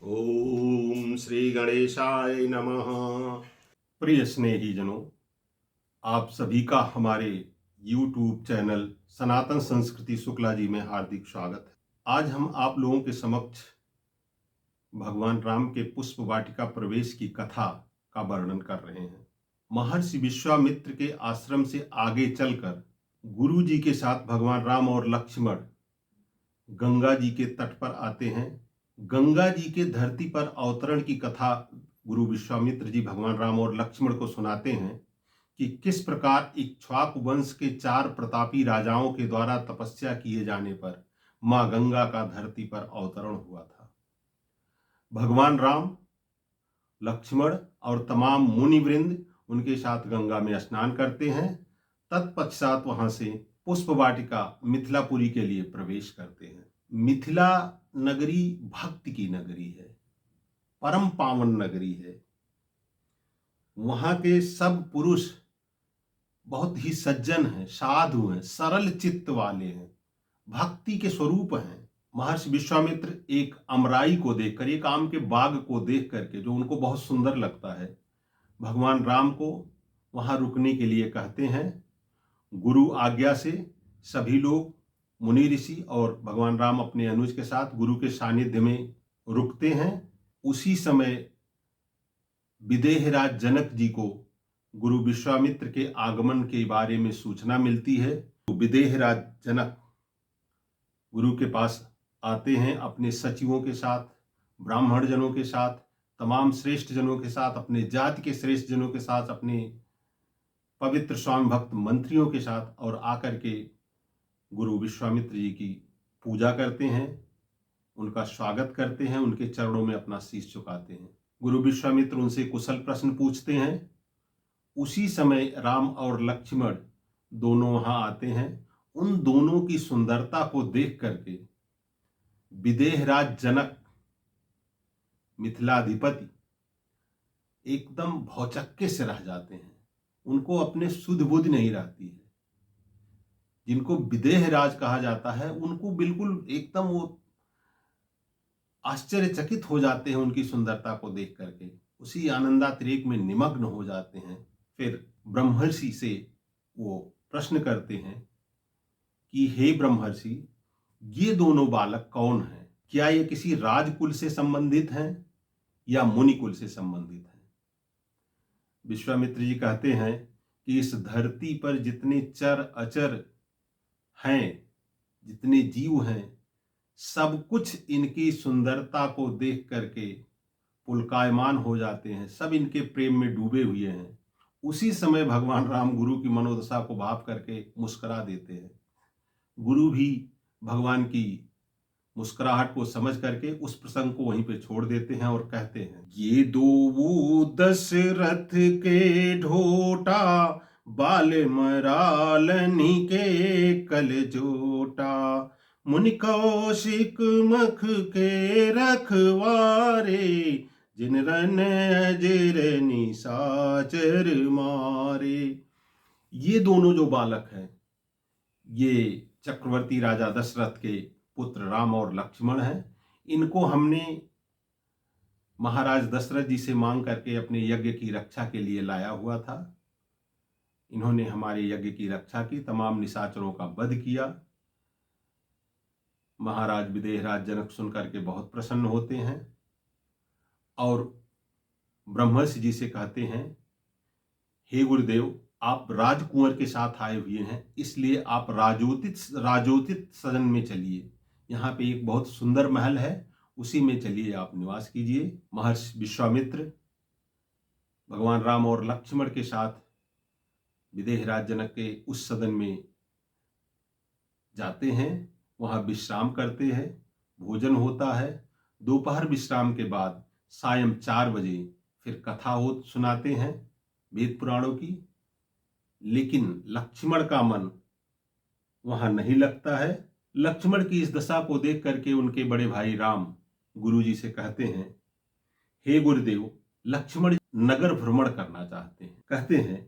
ओम श्री गणेशाय नमः। प्रिय स्नेहीजनों, आप सभी का हमारे YouTube चैनल सनातन संस्कृति शुक्ला जी में हार्दिक स्वागत है। आज हम आप लोगों के समक्ष भगवान राम के पुष्प वाटिका प्रवेश की कथा का वर्णन कर रहे हैं। महर्षि विश्वामित्र के आश्रम से आगे चलकर गुरु जी के साथ भगवान राम और लक्ष्मण गंगा जी के तट पर आते हैं। गंगा जी के धरती पर अवतरण की कथा गुरु विश्वामित्र जी भगवान राम और लक्ष्मण को सुनाते हैं कि किस प्रकार इक्ष्वाकु वंश के 4 प्रतापी राजाओं के द्वारा तपस्या किए जाने पर मां गंगा का धरती पर अवतरण हुआ था। भगवान राम, लक्ष्मण और तमाम मुनिवृंद उनके साथ गंगा में स्नान करते हैं। तत्पश्चात वहां से पुष्प वाटिका मिथिलापुरी के लिए प्रवेश करते हैं। मिथिला नगरी भक्ति की नगरी है, परम पावन नगरी है। वहां के सब पुरुष बहुत ही सज्जन हैं, साधु हैं, सरल चित्त वाले हैं, भक्ति के स्वरूप हैं। महर्षि विश्वामित्र एक अमराई को देखकर, एक आम के बाग को देख करके जो उनको बहुत सुंदर लगता है, भगवान राम को वहां रुकने के लिए कहते हैं। गुरु आज्ञा से सभी लोग, मुनि ऋषि और भगवान राम अपने अनुज के साथ गुरु के सानिध्य में रुकते हैं। उसी समय विदेहराज जनक जी को गुरु विश्वामित्र के आगमन के बारे में सूचना मिलती है। तो विदेहराज जनक गुरु के पास आते हैं अपने सचिवों के साथ, ब्राह्मण जनों के साथ, तमाम श्रेष्ठ जनों के साथ, अपने जाति के श्रेष्ठ जनों के साथ, अपने पवित्र स्वामी भक्त मंत्रियों के साथ, और आकर के गुरु विश्वामित्र जी की पूजा करते हैं, उनका स्वागत करते हैं, उनके चरणों में अपना शीश झुकाते हैं। गुरु विश्वामित्र उनसे कुशल प्रश्न पूछते हैं। उसी समय राम और लक्ष्मण दोनों वहां आते हैं। उन दोनों की सुंदरता को देख करके विदेहराज जनक, मिथिलाधिपति, एकदम भौचक्के से रह जाते हैं। उनको अपने सुध बुध नहीं रहती है। जिनको विदेहराज कहा जाता है उनको बिल्कुल एकदम वो आश्चर्यचकित हो जाते हैं उनकी सुंदरता को देख करके, उसी आनंदातिरेक में निमग्न हो जाते हैं। फिर ब्रह्मर्षि से वो प्रश्न करते हैं कि हे ब्रह्मर्षि, ये दोनों बालक कौन हैं? क्या ये किसी राजकुल से संबंधित हैं या मुनिकुल से संबंधित हैं? विश्वामित्र जी कहते हैं कि इस धरती पर जितने चर अचर हैं, जितने जीव हैं, सब कुछ इनकी सुंदरता को देख करके पुलकायमान हो जाते हैं, सब इनके प्रेम में डूबे हुए हैं। उसी समय भगवान राम गुरु की मनोदशा को भाप करके मुस्कुरा देते हैं। गुरु भी भगवान की मुस्कुराहट को समझ करके उस प्रसंग को वहीं पे छोड़ देते हैं और कहते हैं, ये दो दशरथ के ढोटा, बाल मरालनी के कलजोटा, मुनि कौशिक मख के रखवारे, जिन रन अजर निशाचर मारे। ये दोनों जो बालक हैं, ये चक्रवर्ती राजा दशरथ के पुत्र राम और लक्ष्मण हैं। इनको हमने महाराज दशरथ जी से मांग करके अपने यज्ञ की रक्षा के लिए लाया हुआ था। इन्होंने हमारे यज्ञ की रक्षा की, तमाम निशाचरों का वध किया। महाराज विदेहराज जनक सुन करके बहुत प्रसन्न होते हैं और ब्रह्मर्षि जी से कहते हैं, हे गुरुदेव, आप राजकुंवर के साथ आए हुए हैं, इसलिए आप राजोचित सदन में चलिए। यहाँ पे एक बहुत सुंदर महल है, उसी में चलिए, आप निवास कीजिए। महर्षि विश्वामित्र भगवान राम और लक्ष्मण के साथ विदेहराज जनक के उस सदन में जाते हैं, वहां विश्राम करते हैं, भोजन होता है। दोपहर विश्राम के बाद सायं 4 बजे फिर कथा हो सुनाते हैं वेद पुराणों की। लेकिन लक्ष्मण का मन वहां नहीं लगता है। लक्ष्मण की इस दशा को देख करके उनके बड़े भाई राम गुरु जी से कहते हैं, हे गुरुदेव, लक्ष्मण नगर भ्रमण करना चाहते हैं। कहते हैं,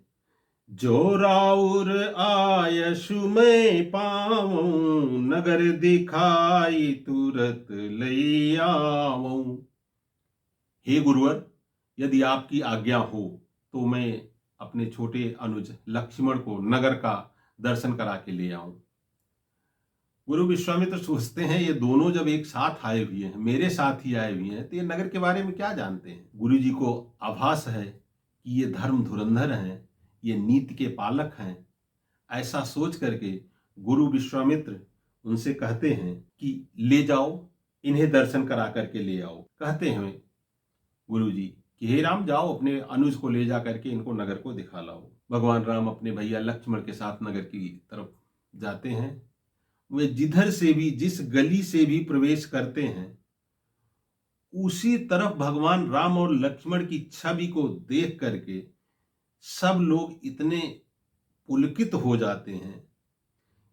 जो राउर आयशु में पाऊं, नगर दिखाई तुरत लई आवऊं। हे गुरुवर, यदि आपकी आज्ञा हो तो मैं अपने छोटे अनुज लक्ष्मण को नगर का दर्शन करा के ले आऊं। गुरु विश्वामित्र सोचते हैं ये दोनों जब एक साथ आए हुए हैं, मेरे साथ ही आए हुए हैं, तो ये नगर के बारे में क्या जानते हैं। गुरु जी को आभास है कि ये धर्म धुरंधर हैं, ये नीति के पालक हैं। ऐसा सोच करके गुरु विश्वामित्र उनसे कहते हैं कि ले जाओ, इन्हें दर्शन करा करके ले आओ। कहते हैं गुरु जी कि हे राम, जाओ अपने अनुज को ले जा करके इनको नगर को दिखा लाओ। भगवान राम अपने भैया लक्ष्मण के साथ नगर की तरफ जाते हैं। वे जिधर से भी, जिस गली से भी प्रवेश करते हैं, उसी तरफ भगवान राम और लक्ष्मण की छवि को देख करके सब लोग इतने पुलकित हो जाते हैं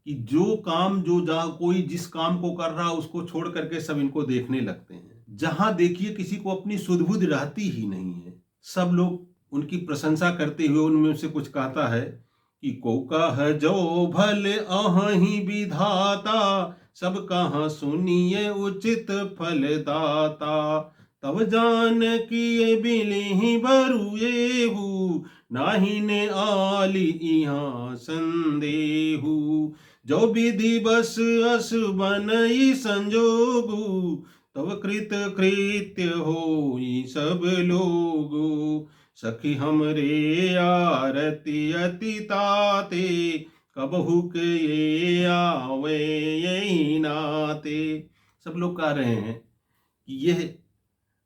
कि जो काम, जो जहां कोई जिस काम को कर रहा उसको छोड़ करके सब इनको देखने लगते हैं। जहां देखिए किसी को अपनी सुध बुध रहती ही नहीं है। सब लोग उनकी प्रशंसा करते हुए उनमें से कुछ कहता है कि को कह जो भले अहि विधाता, सब कहाँ सुनिए उचित फलदाता। तब जान किए बिलहि बरुएहु, नाही ने आली इहाँ संदेहु। जो विधि बस अस बनई संजोगु, तब कृत कृत्य होई सब लोगु। सखी हमरे आरती अति ताते, कबहु के ये आवे यही नाते। सब लोग कह रहे हैं कि यह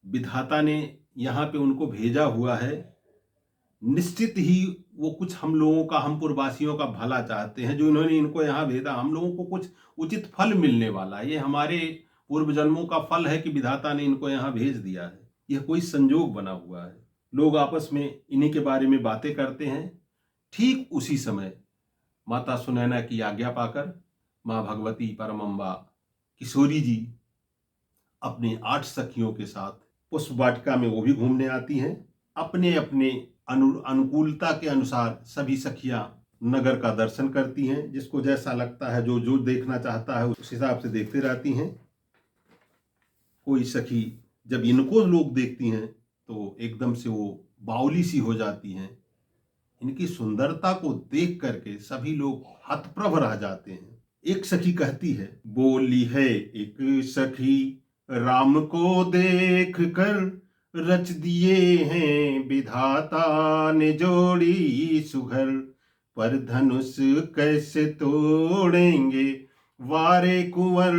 विधाता ने यहाँ पे उनको भेजा हुआ है, निश्चित ही वो कुछ हम लोगों का, हम पूर्ववासियों का भला चाहते हैं। जो इन्होंने इनको यहाँ भेजा, हम लोगों को कुछ उचित फल मिलने वाला है। ये हमारे पूर्व जन्मों का फल है कि विधाता ने इनको यहाँ भेज दिया है। यह कोई संजोग बना हुआ है। लोग आपस में इन्हीं के बारे में बातें करते हैं। ठीक उसी समय माता सुनैना की आज्ञा पाकर माँ भगवती परमम्बा किशोरी जी अपने 8 सखियों के साथ पुष्प वाटिका में वो भी घूमने आती हैं। अपने अपने अनुकूलता के अनुसार सभी सखियां नगर का दर्शन करती हैं। जिसको जैसा लगता है, जो जो देखना चाहता है उस हिसाब से देखते रहती हैं। कोई सखी जब इनको लोग देखती हैं तो एकदम से वो बावली सी हो जाती हैं। इनकी सुंदरता को देख करके सभी लोग हतप्रभ रह जाते हैं। एक सखी कहती है, बोली है एक सखी, राम को देख कर रच दिए हैं विधाता ने जोड़ी सुघर। पर धनुष कैसे तोड़ेंगे वारे कुंवर,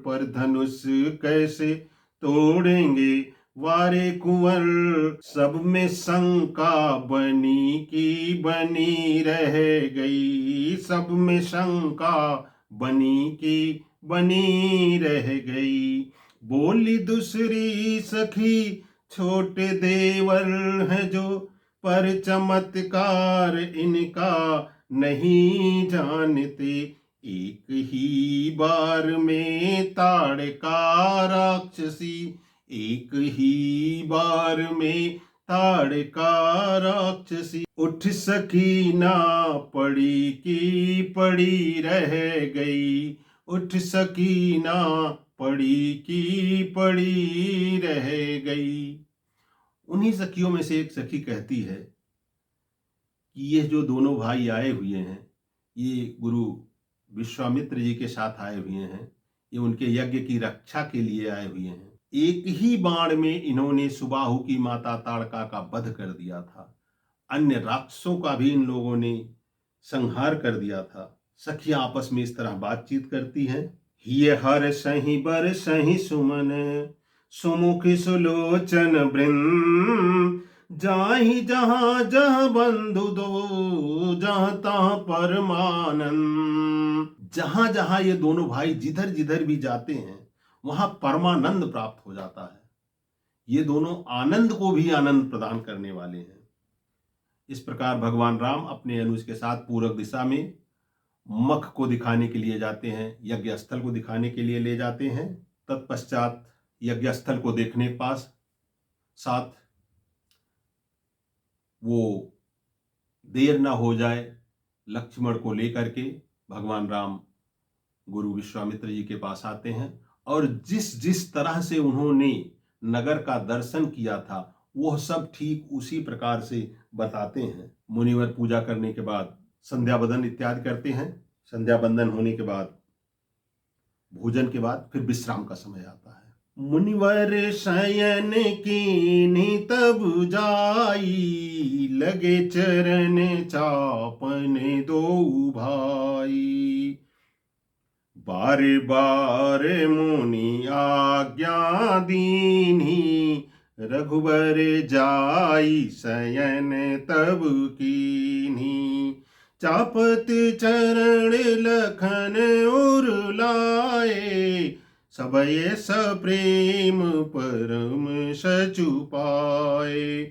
पर धनुष कैसे तोड़ेंगे वारे कुंवर। सब में शंका बनी की बनी रह गई, सब में शंका बनी की बनी रह गई। बोली दूसरी सखी, छोटे देवर है जो, पर चमत्कार इनका नहीं जानते। एक ही बार में ताड़का राक्षसी, एक ही बार में ताड़का राक्षसी। उठ सकी ना पड़ी की पड़ी रह गई, उठ सकी ना पड़ी की पड़ी रह गई। उन्हीं सखियों में से एक सखी कहती है कि ये जो दोनों भाई आए हुए हैं, ये गुरु विश्वामित्र जी के साथ आए हुए हैं। ये उनके यज्ञ की रक्षा के लिए आए हुए हैं। एक ही बाण में इन्होंने सुबाहु की माता ताड़का का वध कर दिया था। अन्य राक्षसों का भी इन लोगों ने संहार कर दिया था। सखियां आपस में इस तरह बातचीत करती हैं। ये हर सही बर सही सुमन, सुमुख सुलोचन वृंद। जाहि जहाँ जह बंधु दो, जहाँ तहाँ परमानंद। जहां जहां ये दोनों भाई जिधर जिधर भी जाते हैं वहां परमानंद प्राप्त हो जाता है। ये दोनों आनंद को भी आनंद प्रदान करने वाले हैं। इस प्रकार भगवान राम अपने अनुज के साथ पूर्व दिशा में मख को दिखाने के लिए जाते हैं, यज्ञ स्थल को दिखाने के लिए ले जाते हैं। तत्पश्चात यज्ञ स्थल को देखने के पास साथ वो देर ना हो जाए, लक्ष्मण को लेकर के भगवान राम गुरु विश्वामित्र जी के पास आते हैं। और जिस जिस तरह से उन्होंने नगर का दर्शन किया था, वह सब ठीक उसी प्रकार से बताते हैं। मुनिवर पूजा करने के बाद संध्या बंदन इत्यादि करते हैं। संध्या बंदन होने के बाद, भोजन के बाद फिर विश्राम का समय आता है। मुनिवर शयन कीन्ही तब जाई, लगे चरण चापन दो भाई। बार बार मुनि आज्ञा दीन्ही, रघुबर जाई शयन तब कीन्ही। चापत चरण लखन उर लाए, सबये सप्रेम परम सचु पाए।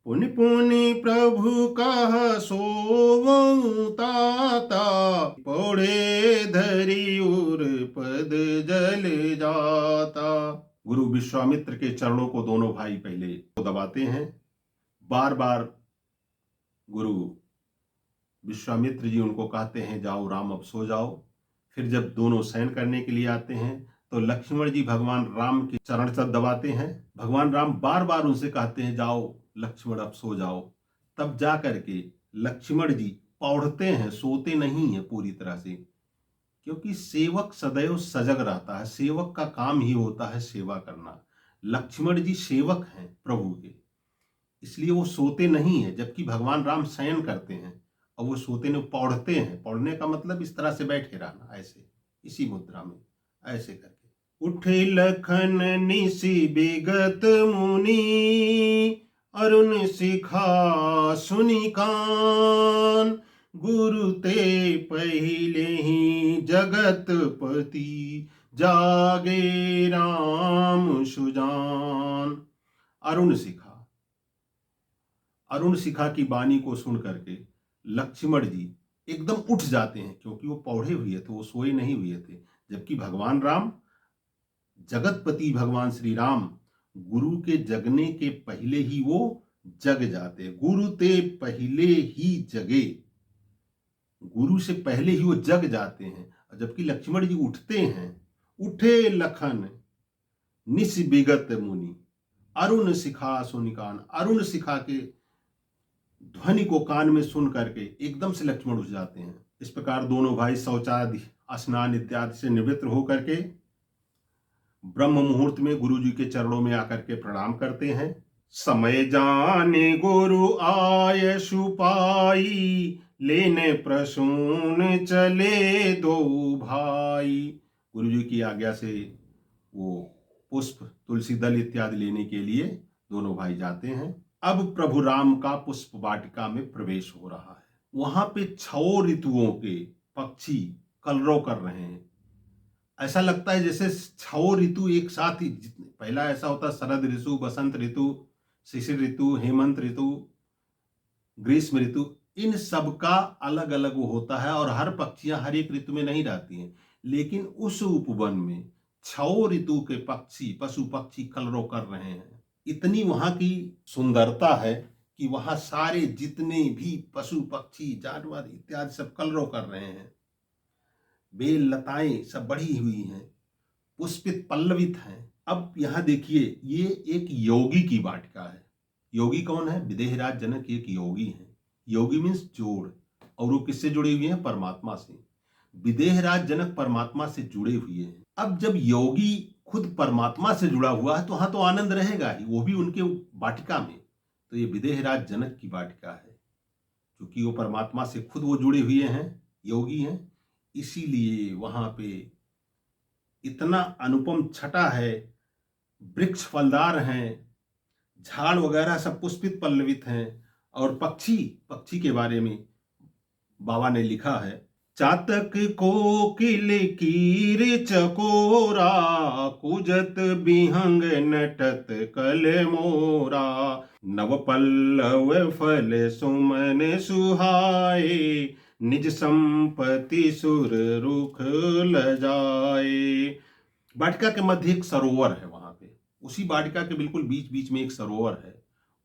पुनि पुनि प्रभु कह सोवं ताता, पौड़े धरि उर पद जल जाता। गुरु विश्वामित्र के चरणों को दोनों भाई पहले दबाते हैं। बार बार गुरु विश्वामित्र जी उनको कहते हैं, जाओ राम अब सो जाओ। फिर जब दोनों शयन करने के लिए आते हैं तो लक्ष्मण जी भगवान राम के चरण तक दबाते हैं। भगवान राम बार बार उनसे कहते हैं, जाओ लक्ष्मण अब सो जाओ। तब जा करके लक्ष्मण जी पौड़ते हैं, सोते नहीं है पूरी तरह से, क्योंकि सेवक सदैव सजग रहता है। सेवक का काम ही होता है सेवा करना। लक्ष्मण जी सेवक हैं प्रभु के, इसलिए वो सोते नहीं है। जबकि भगवान राम शयन करते हैं और वो सोते नहीं, पौड़ते हैं। पौड़ने का मतलब इस तरह से बैठे रहना, ऐसे इसी मुद्रा में ऐसे करके। उठे लखन निशि बिगत मुनि, अरुण शिखा सुनि कान। गुरु ते पहिले ही जगत पति, जागे राम सुजान। अरुण शिखा, अरुण शिखा की वाणी को सुन करके लक्ष्मण जी एकदम उठ जाते हैं, क्योंकि वो पौड़े हुए थे, वो सोए नहीं हुए थे। जबकि भगवान राम, जगतपति भगवान श्री राम, गुरु के जगने के पहले ही वो जग जाते। गुरु ते पहले ही जगे, गुरु से पहले ही वो जग जाते हैं। जबकि लक्ष्मण जी उठते हैं। उठे लखन निश बिगत मुनि, अरुण शिखा सुनिकान। अरुण शिखा के ध्वनि को कान में सुन करके एकदम से लक्ष्मण उठ जाते हैं। इस प्रकार दोनों भाई शौचादि स्नान इत्यादि से निवृत्त होकर के ब्रह्म मुहूर्त में गुरु जी के चरणों में आकर के प्रणाम करते हैं। समय जाने गुरु आय सुपाई, लेने प्रसून चले दो भाई। गुरु जी की आज्ञा से वो पुष्प, तुलसी दल इत्यादि लेने के लिए दोनों भाई जाते हैं। अब प्रभु राम का पुष्प वाटिका में प्रवेश हो रहा है। वहां पे 6 ऋतुओं के पक्षी कलरव कर रहे हैं। ऐसा लगता है जैसे 6 ऋतु एक साथ ही, पहला ऐसा होता शरद ऋतु, बसंत ऋतु, शिशिर ऋतु, हेमंत ऋतु, ग्रीष्म ऋतु, इन सब का अलग अलग वो होता है। और हर पक्षियां हर एक ऋतु में नहीं रहती हैं, लेकिन उस उपवन में 6 ऋतु के पक्षी, पशु पक्षी कलरव कर रहे हैं। इतनी वहां की सुंदरता है कि वहां सारे जितने भी पशु पक्षी जानवर इत्यादि सब कलरव कर रहे हैं। बेल लताएं सब बढ़ी हुई हैं, पुष्पित पल्लवित हैं। अब यहां देखिए, ये एक योगी की वाटिका है। योगी कौन है? विदेहराज जनक एक योगी हैं। योगी मीन्स जोड़, और वो किससे जुड़े हुए हैं? परमात्मा से। विदेहराज जनक परमात्मा से जुड़े हुए हैं। अब जब योगी खुद परमात्मा से जुड़ा हुआ है तो वहां तो आनंद रहेगा ही, वो भी उनके वाटिका में। तो ये विदेहराज जनक की वाटिका है, क्योंकि वो परमात्मा से खुद वो जुड़े हुए हैं, योगी हैं, इसीलिए वहां पे इतना अनुपम छटा है। वृक्ष फलदार हैं, झाड़ वगैरह सब पुष्पित पल्लवित हैं। और पक्षी के बारे में बाबा ने लिखा है, चातक कोकिल कीर चकोरा, कुजत बिहंग नटत कल मोरा। नव पल्लव फल सुमन सुहाए, निज संपत्ति सुर रुख लजाए। वाटिका के मध्य एक सरोवर है वहां पे। उसी वाटिका के बिल्कुल बीच बीच में एक सरोवर है।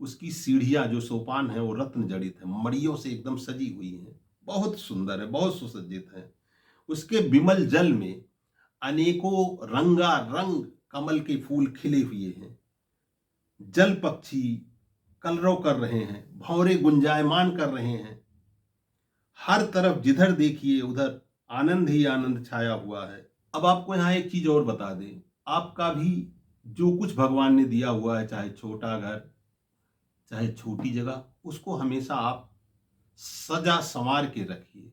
उसकी सीढ़ियां, जो सोपान है, वो रत्न जड़ित है, मड़ियों से एकदम सजी हुई हैं। बहुत सुंदर है, बहुत सुसज्जित है। उसके विमल जल में अनेकों रंगारंग कमल के फूल खिले हुए हैं। जल पक्षी कलरव कर रहे हैं, भंवरे गुंजायमान कर रहे हैं। हर तरफ जिधर देखिए उधर आनंद ही आनंद छाया हुआ है। अब आपको यहाँ एक चीज और बता दें, आपका भी जो कुछ भगवान ने दिया हुआ है, चाहे छोटा घर चाहे छोटी जगह, उसको हमेशा आप सजा संवार के रखिए।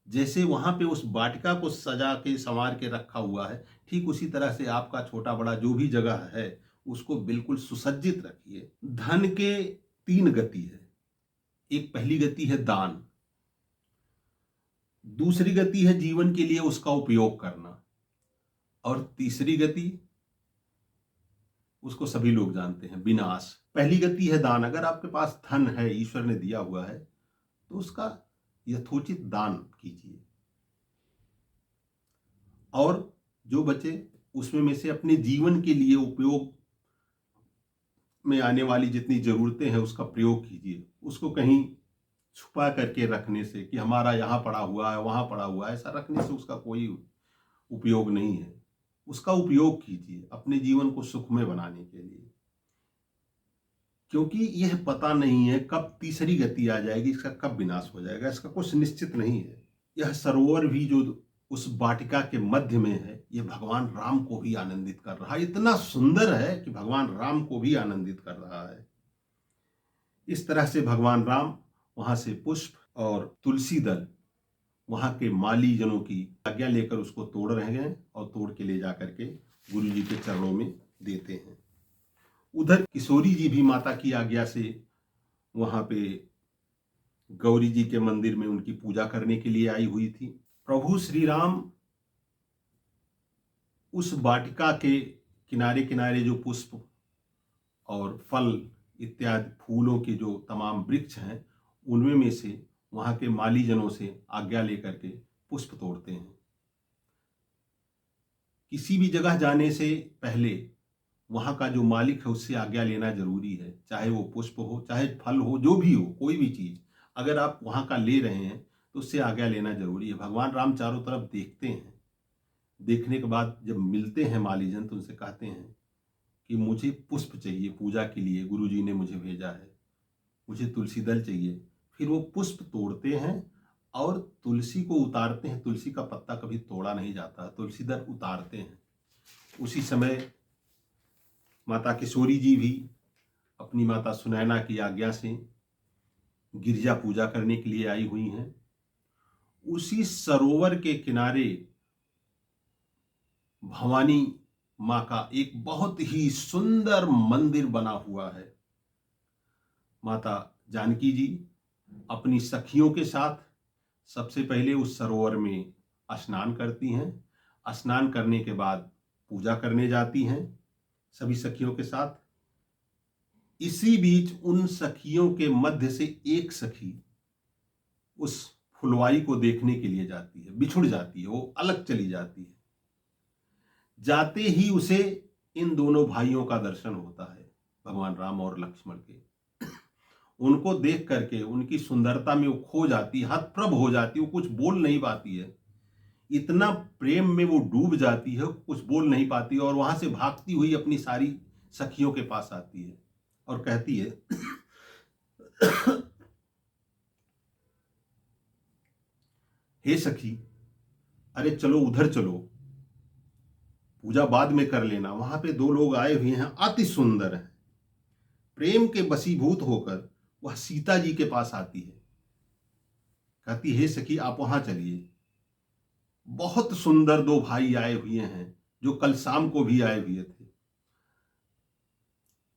जैसे वहां पे उस वाटिका को सजा के संवार के रखा हुआ है, ठीक उसी तरह से आपका छोटा बड़ा जो भी जगह है उसको बिल्कुल सुसज्जित रखिए। धन के 3 गति है। एक पहली गति है दान, दूसरी गति है जीवन के लिए उसका उपयोग करना, और तीसरी गति उसको सभी लोग जानते हैं, विनाश। पहली गति है दान। अगर आपके पास धन है, ईश्वर ने दिया हुआ है, तो उसका यथोचित दान कीजिए, और जो बचे उसमें में से अपने जीवन के लिए उपयोग में आने वाली जितनी जरूरतें हैं उसका प्रयोग कीजिए। उसको कहीं छुपा करके रखने से कि हमारा यहाँ पड़ा हुआ है वहाँ पड़ा हुआ है, ऐसा रखने से उसका कोई उपयोग नहीं है। उसका उपयोग कीजिए अपने जीवन को सुखमय बनाने के लिए, क्योंकि यह पता नहीं है कब तीसरी गति आ जाएगी, इसका कब विनाश हो जाएगा, इसका कुछ निश्चित नहीं है। यह सरोवर भी जो उस वाटिका के मध्य में है, यह भगवान राम को भी आनंदित कर रहा है। इतना सुंदर है कि भगवान राम को भी आनंदित कर रहा है। इस तरह से भगवान राम वहां से पुष्प और तुलसी दल वहां के माली जनों की आज्ञा लेकर उसको तोड़ रहे हैं, और तोड़ के ले जाकर के गुरु जी के चरणों में देते हैं। उधर किशोरी जी भी माता की आज्ञा से वहां पे गौरी जी के मंदिर में उनकी पूजा करने के लिए आई हुई थी। प्रभु श्री राम उस वाटिका के किनारे किनारे जो पुष्प और फल इत्यादि फूलों के जो तमाम वृक्ष हैं, उनमें में से वहां के माली जनों से आज्ञा लेकर के पुष्प तोड़ते हैं। किसी भी जगह जाने से पहले वहां का जो मालिक है उससे आज्ञा लेना जरूरी है, चाहे वो पुष्प हो चाहे फल हो, जो भी हो, कोई भी चीज अगर आप वहां का ले रहे हैं तो उससे आज्ञा लेना जरूरी है। भगवान राम चारों तरफ देखते हैं, देखने के बाद जब मिलते हैं मालीजन तो उनसे कहते हैं कि मुझे पुष्प चाहिए पूजा के लिए, गुरुजी ने मुझे भेजा है, मुझे तुलसी दल चाहिए। फिर वो पुष्प तोड़ते हैं और तुलसी को उतारते हैं। तुलसी का पत्ता कभी तोड़ा नहीं जाता, तुलसी दल उतारते हैं। उसी समय माता किशोरी जी भी अपनी माता सुनैना की आज्ञा से गिरजा पूजा करने के लिए आई हुई हैं। उसी सरोवर के किनारे भवानी माँ का एक बहुत ही सुंदर मंदिर बना हुआ है। माता जानकी जी अपनी सखियों के साथ सबसे पहले उस सरोवर में स्नान करती हैं। स्नान करने के बाद पूजा करने जाती हैं सभी सखियों के साथ। इसी बीच उन सखियों के मध्य से एक सखी उस फुलवारी को देखने के लिए जाती है, बिछुड़ जाती है, वो अलग चली जाती है। जाते ही उसे इन दोनों भाइयों का दर्शन होता है, भगवान राम और लक्ष्मण के। उनको देख करके उनकी सुंदरता में वो खो जाती, हतप्रभ हो जाती, वो कुछ बोल नहीं पाती है। इतना प्रेम में वो डूब जाती है, कुछ बोल नहीं पाती, और वहां से भागती हुई अपनी सारी सखियों के पास आती है और कहती है हे सखी, अरे चलो उधर चलो, पूजा बाद में कर लेना। वहां पे 2 लोग आए हुए हैं, अति सुंदर है। प्रेम के वशीभूत होकर वह सीता जी के पास आती है, कहती हे सखी आप वहां चलिए, बहुत सुंदर 2 भाई आए हुए हैं जो कल शाम को भी आए हुए थे।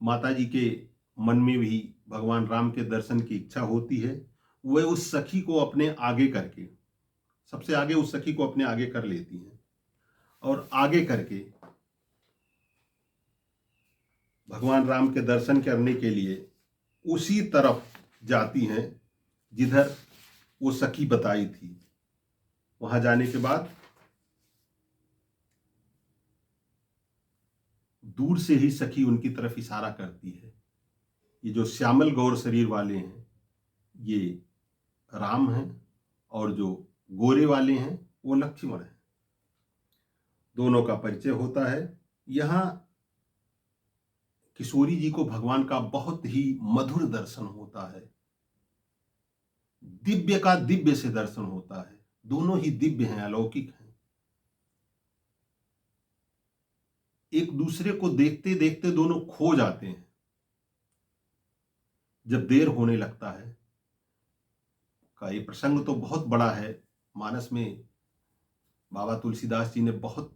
माता जी के मन में भी भगवान राम के दर्शन की इच्छा होती है। वह उस सखी को अपने आगे करके, सबसे आगे उस सखी को अपने आगे कर लेती हैं, और आगे करके भगवान राम के दर्शन करने के लिए उसी तरफ जाती हैं जिधर वो सखी बताई थी। वहां जाने के बाद दूर से ही सखी उनकी तरफ इशारा करती है। ये जो श्यामल गौर शरीर वाले हैं ये राम हैं, और जो गोरे वाले हैं वो लक्ष्मण हैं। दोनों का परिचय होता है। यहाँ किशोरी जी को भगवान का बहुत ही मधुर दर्शन होता है, दिव्य का दिव्य से दर्शन होता है। दोनों ही दिव्य हैं, अलौकिक हैं। एक दूसरे को देखते देखते दोनों खो जाते हैं। जब देर होने लगता है का ये प्रसंग तो बहुत बड़ा है, मानस में बाबा तुलसीदास जी ने बहुत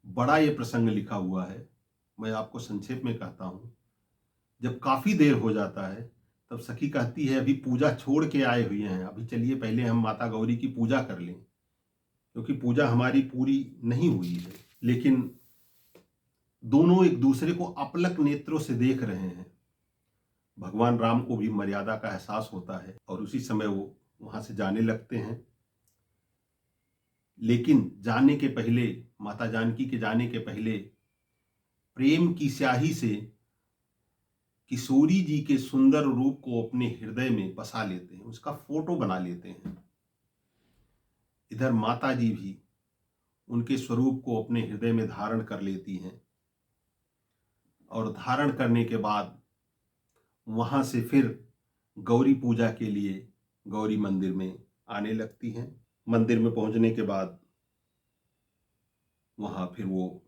बड़ा ये प्रसंग लिखा हुआ है। मैं आपको संक्षेप में कहता हूं। जब काफी देर हो जाता है तब सखी कहती है, अभी पूजा छोड़ के आए हुए हैं, अभी चलिए पहले हम माता गौरी की पूजा कर लें, क्योंकि पूजा हमारी पूरी नहीं हुई है। लेकिन दोनों एक दूसरे को अपलक नेत्रों से देख रहे हैं। भगवान राम को भी मर्यादा का एहसास होता है और उसी समय वो वहां से जाने लगते हैं। लेकिन जाने के पहले, माता जानकी के जाने के पहले, प्रेम की स्याही से किशोरी जी के सुंदर रूप को अपने हृदय में बसा लेते हैं, उसका फोटो बना लेते हैं। इधर माता जी भी उनके स्वरूप को अपने हृदय में धारण कर लेती हैं और धारण करने के बाद वहां से फिर गौरी पूजा के लिए गौरी मंदिर में आने लगती हैं। मंदिर में पहुंचने के बाद वहां फिर वो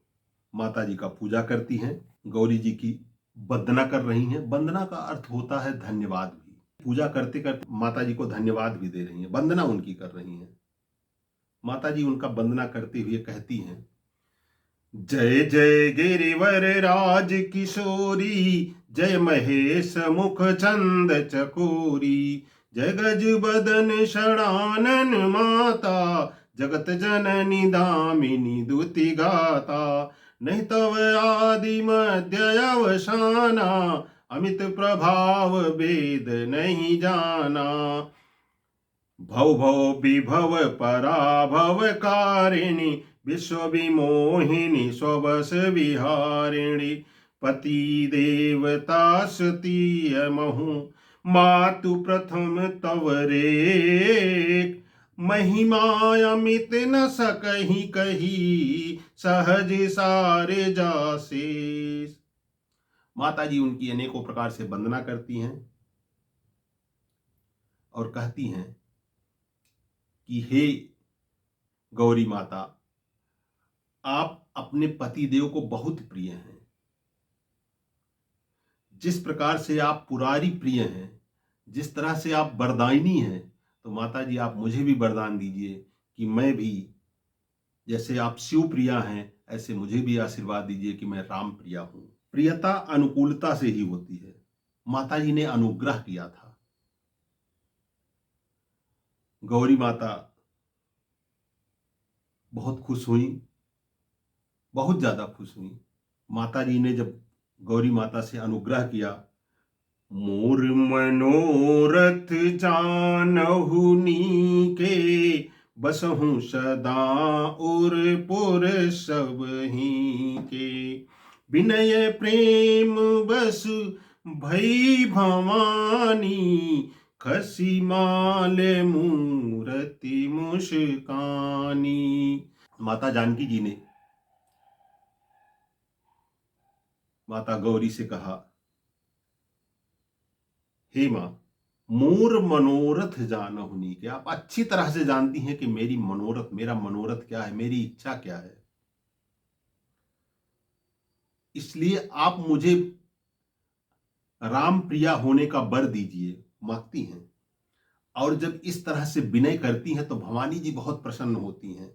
माता जी का पूजा करती हैं, गौरी जी की वंदना कर रही हैं। वंदना का अर्थ होता है धन्यवाद भी। पूजा करते करते माता जी को धन्यवाद भी दे रही हैं, वंदना उनकी कर रही हैं। माता जी उनका वंदना करते हुए कहती हैं, जय जय गिरिवर राज किशोरी, जय महेश मुख चंद चकोरी, जय गज बदन षडानन माता, जगत जननी दामिनी दुति गाता, नहीं तव आदि मध्य अवसाना, अमित प्रभाव वेद नहीं जाना, भव भव विभव पराभव कारिणी, विश्व विमोहिनी स्वबस विहारिणी, पति देवता स्तुतीय महु, मातु प्रथम तव रे, महिमा अमित न सकहि कही, सहज सारे जासे। माता जी उनकी अनेकों प्रकार से वंदना करती हैं और कहती हैं कि हे गौरी माता, आप अपने पति देव को बहुत प्रिय हैं। जिस प्रकार से आप पुरारी प्रिय हैं, जिस तरह से आप वरदायिनी हैं, तो माता जी आप मुझे भी वरदान दीजिए कि मैं भी, जैसे आप शिव प्रिया हैं, ऐसे मुझे भी आशीर्वाद दीजिए कि मैं राम प्रिया हूं। प्रियता अनुकूलता से ही होती है। माता जी ने अनुग्रह किया था। गौरी माता बहुत खुश हुई, बहुत ज्यादा खुश हुई। माता जी ने जब गौरी माता से अनुग्रह किया, मोर मनोरथ जानहु नीके, बसहु सदा उर पुर सब ही के, विनय प्रेम बस भई भवानी, खसी माल मूरति मुस्कानी। माता जानकी जी ने माता गौरी से कहा, हे मां, मोर मनोरथ जानहु नीके, आप अच्छी तरह से जानती हैं कि मेरी मनोरथ, मेरा मनोरथ क्या है, मेरी इच्छा क्या है, इसलिए आप मुझे राम प्रिया होने का वर दीजिए, मांगती हैं। और जब इस तरह से विनय करती हैं तो भवानी जी बहुत प्रसन्न होती हैं।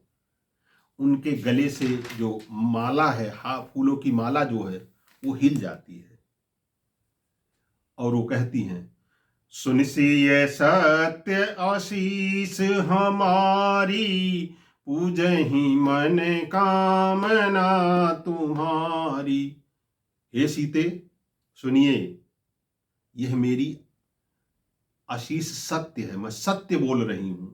उनके गले से जो माला है, फूलों की माला जो है, वो हिल जाती है और वो कहती हैं, सुनिसिय सत्य आशीष हमारी, पूजहि मन कामना तुम्हारी। हे सीते, सुनिए, यह मेरी आशीष सत्य है, मैं सत्य बोल रही हूं।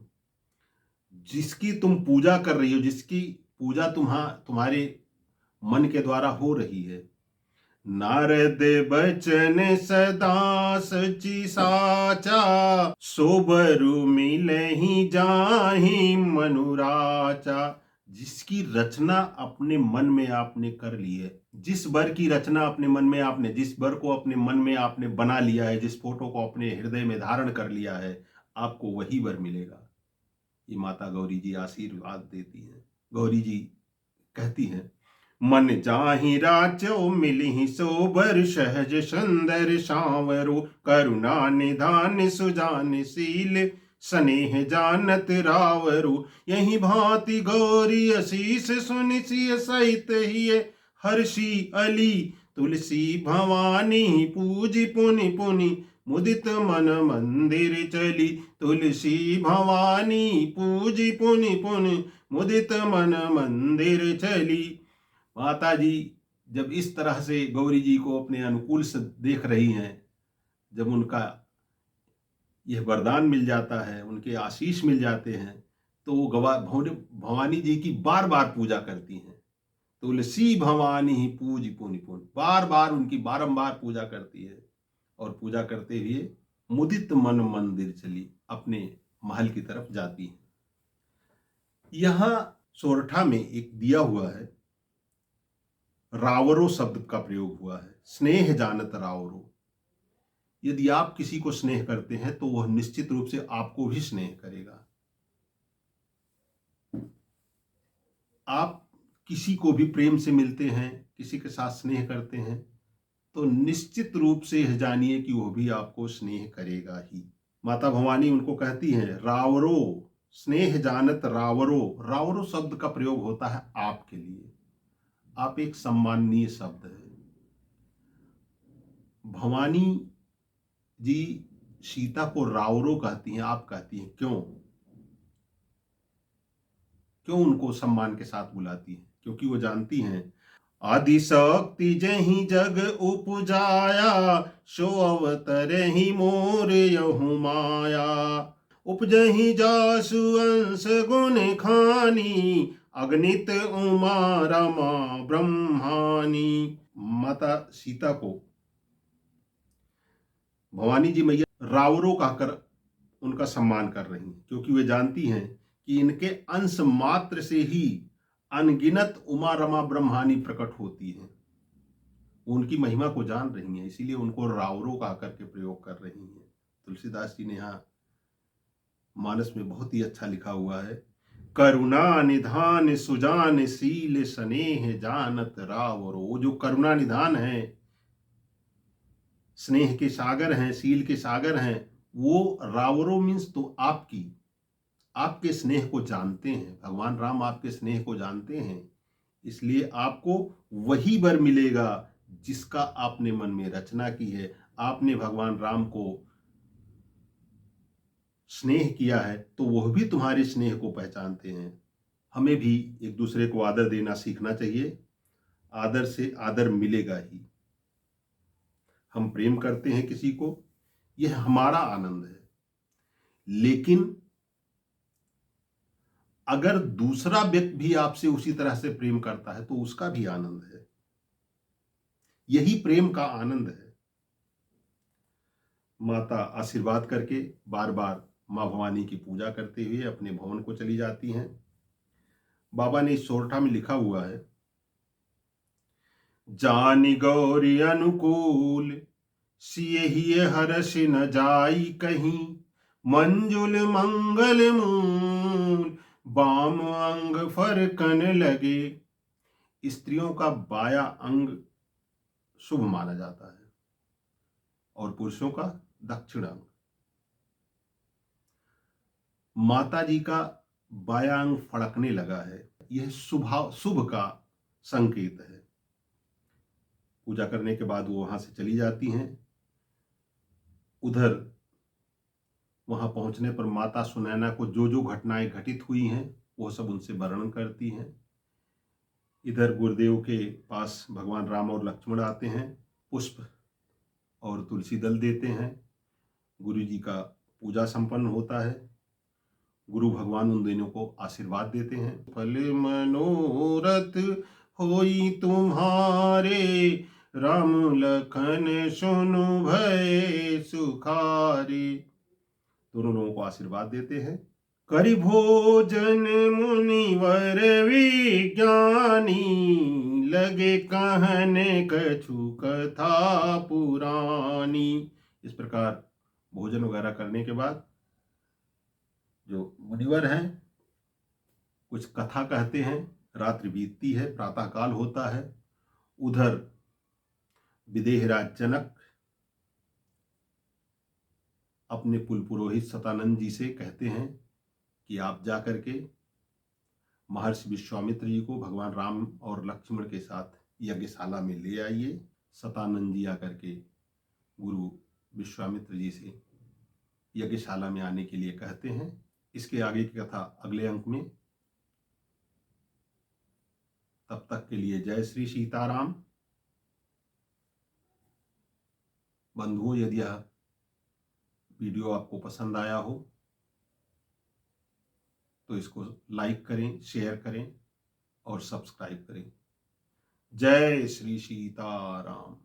जिसकी तुम पूजा कर रही हो, जिसकी पूजा तुम्हारे मन के द्वारा हो रही है, नारद बचन सदा सची साचा, सोबरु मिलहि जाहि मनुराचा, जिसकी रचना अपने मन में आपने कर ली है, जिस वर की रचना अपने मन में आपने, जिस वर को अपने मन में आपने बना लिया है, जिस फोटो को अपने हृदय में धारण कर लिया है, आपको वही वर मिलेगा। ये माता गौरी जी आशीर्वाद देती हैं। गौरी जी कहती हैं, मन जाहि राचो मिलिहि सोबर सहज सुंदर सांवरो, करुणा निधान सुजानशील स्नेह जानत रावरो, यही भांति गौरी असीस सुनिसिय सहित ही हर्षि अली, तुलसी भवानी पूजी पुनि पुनि मुदित मन मंदिर चली, तुलसी भवानी पूजी पुनि पुनि मुदित मन मंदिर चली। माता जी जब इस तरह से गौरी जी को अपने अनुकूल से देख रही हैं, जब उनका यह वरदान मिल जाता है, उनके आशीष मिल जाते हैं, तो वो भवानी जी की बार बार पूजा करती हैं। तुलसी भवानी ही पूज पुनि पुनि, बार बार उनकी बारंबार पूजा करती है। और पूजा करते हुए मुदित मन मंदिर चली, अपने महल की तरफ जाती है। यहां सोरठा में एक दिया हुआ है, रावरो शब्द का प्रयोग हुआ है, स्नेह जानत रावरो। यदि आप किसी को स्नेह करते हैं तो वह निश्चित रूप से आपको भी स्नेह करेगा। आप किसी को भी प्रेम से मिलते हैं, किसी के साथ स्नेह करते हैं, तो निश्चित रूप से यह जानिए कि वह भी आपको स्नेह करेगा ही। माता भवानी उनको कहती हैं, रावरो, स्नेह जानत रावरो। रावरो शब्द का प्रयोग होता है आपके लिए। आप एक सम्माननीय शब्द है। भवानी जी सीता को रावरो कहती हैं, आप कहती हैं, क्यों? क्यों उनको सम्मान के साथ बुलाती हैं? क्योंकि वो जानती हैं, आदि शक्ति जहि जग उपजाया, सो अवतरहि मोर यहु माया, उपजहि जासु अंश गुण खानी, अगणित उमा रमा ब्रह्मानी। माता सीता को भवानी जी मैया रावरो कहकर उनका सम्मान कर रही हैं, क्योंकि वे जानती हैं कि इनके अंश मात्र से ही अनगिनत उमा रमा ब्रह्मानी प्रकट होती हैं। वो उनकी महिमा को जान रही हैं, इसीलिए उनको रावरो कहा करके प्रयोग कर रही हैं। तुलसीदास जी ने यहाँ मानस में बहुत ही अच्छा लिखा हुआ है, करुणा निधान सुजान शील स्नेह जानत रावरो। वो जो करुणा निधान है, स्नेह के सागर हैं, शील के सागर हैं, वो रावरो मीन्स तो आपके स्नेह को जानते हैं। भगवान राम आपके स्नेह को जानते हैं, इसलिए आपको वही वर मिलेगा जिसका आपने मन में रचना की है। आपने भगवान राम को स्नेह किया है तो वह भी तुम्हारे स्नेह को पहचानते हैं। हमें भी एक दूसरे को आदर देना सीखना चाहिए। आदर से आदर मिलेगा ही। हम प्रेम करते हैं किसी को, यह हमारा आनंद है, लेकिन अगर दूसरा व्यक्ति भी आपसे उसी तरह से प्रेम करता है तो उसका भी आनंद है। यही प्रेम का आनंद है। माता आशीर्वाद करके बार बार मां भवानी की पूजा करते हुए अपने भवन को चली जाती हैं। बाबा ने इस सोरठा में लिखा हुआ है, जानि गौरी अनुकूल, सियहि हर्ष न जाई कहीं, मंजुल मंगल मूल, बाम अंग फरकन लगे। स्त्रियों का बाया अंग शुभ माना जाता है और पुरुषों का दक्षिण अंग। माता जी का बाया अंग फड़कने लगा है, यह शुभ का संकेत है। पूजा करने के बाद वो वहां से चली जाती हैं। उधर वहां पहुंचने पर माता सुनैना को जो जो घटनाएं घटित हुई हैं वो सब उनसे वर्णन करती हैं। इधर गुरुदेव के पास भगवान राम और लक्ष्मण आते हैं, पुष्प और तुलसी दल देते हैं। गुरु जी का पूजा संपन्न होता है। गुरु भगवान उन दोनों को आशीर्वाद देते हैं, फल मनोरथ होई तुम्हारे, राम लखन सुनु भय सुखारे। दोनों लोगों को आशीर्वाद देते हैं करि भोजन मुनिवर विज्ञानी, लगे कहने कछु कथा पुरानी। इस प्रकार भोजन वगैरह करने के बाद जो मुनिवर हैं कुछ कथा कहते हैं। रात्रि बीतती है, प्रातः काल होता है। उधर विदेहराज जनक अपने कुल पुरोहित सतानंद जी से कहते हैं कि आप जाकर के महर्षि विश्वामित्र जी को भगवान राम और लक्ष्मण के साथ यज्ञशाला में ले आइए। सतानंद जी आकर के गुरु विश्वामित्र जी से यज्ञशाला में आने के लिए कहते हैं। इसके आगे की कथा अगले अंक में। तब तक के लिए जय श्री सीताराम। बंधुओं, यदि यह वीडियो आपको पसंद आया हो तो इसको लाइक करें, शेयर करें और सब्सक्राइब करें। जय श्री सीताराम।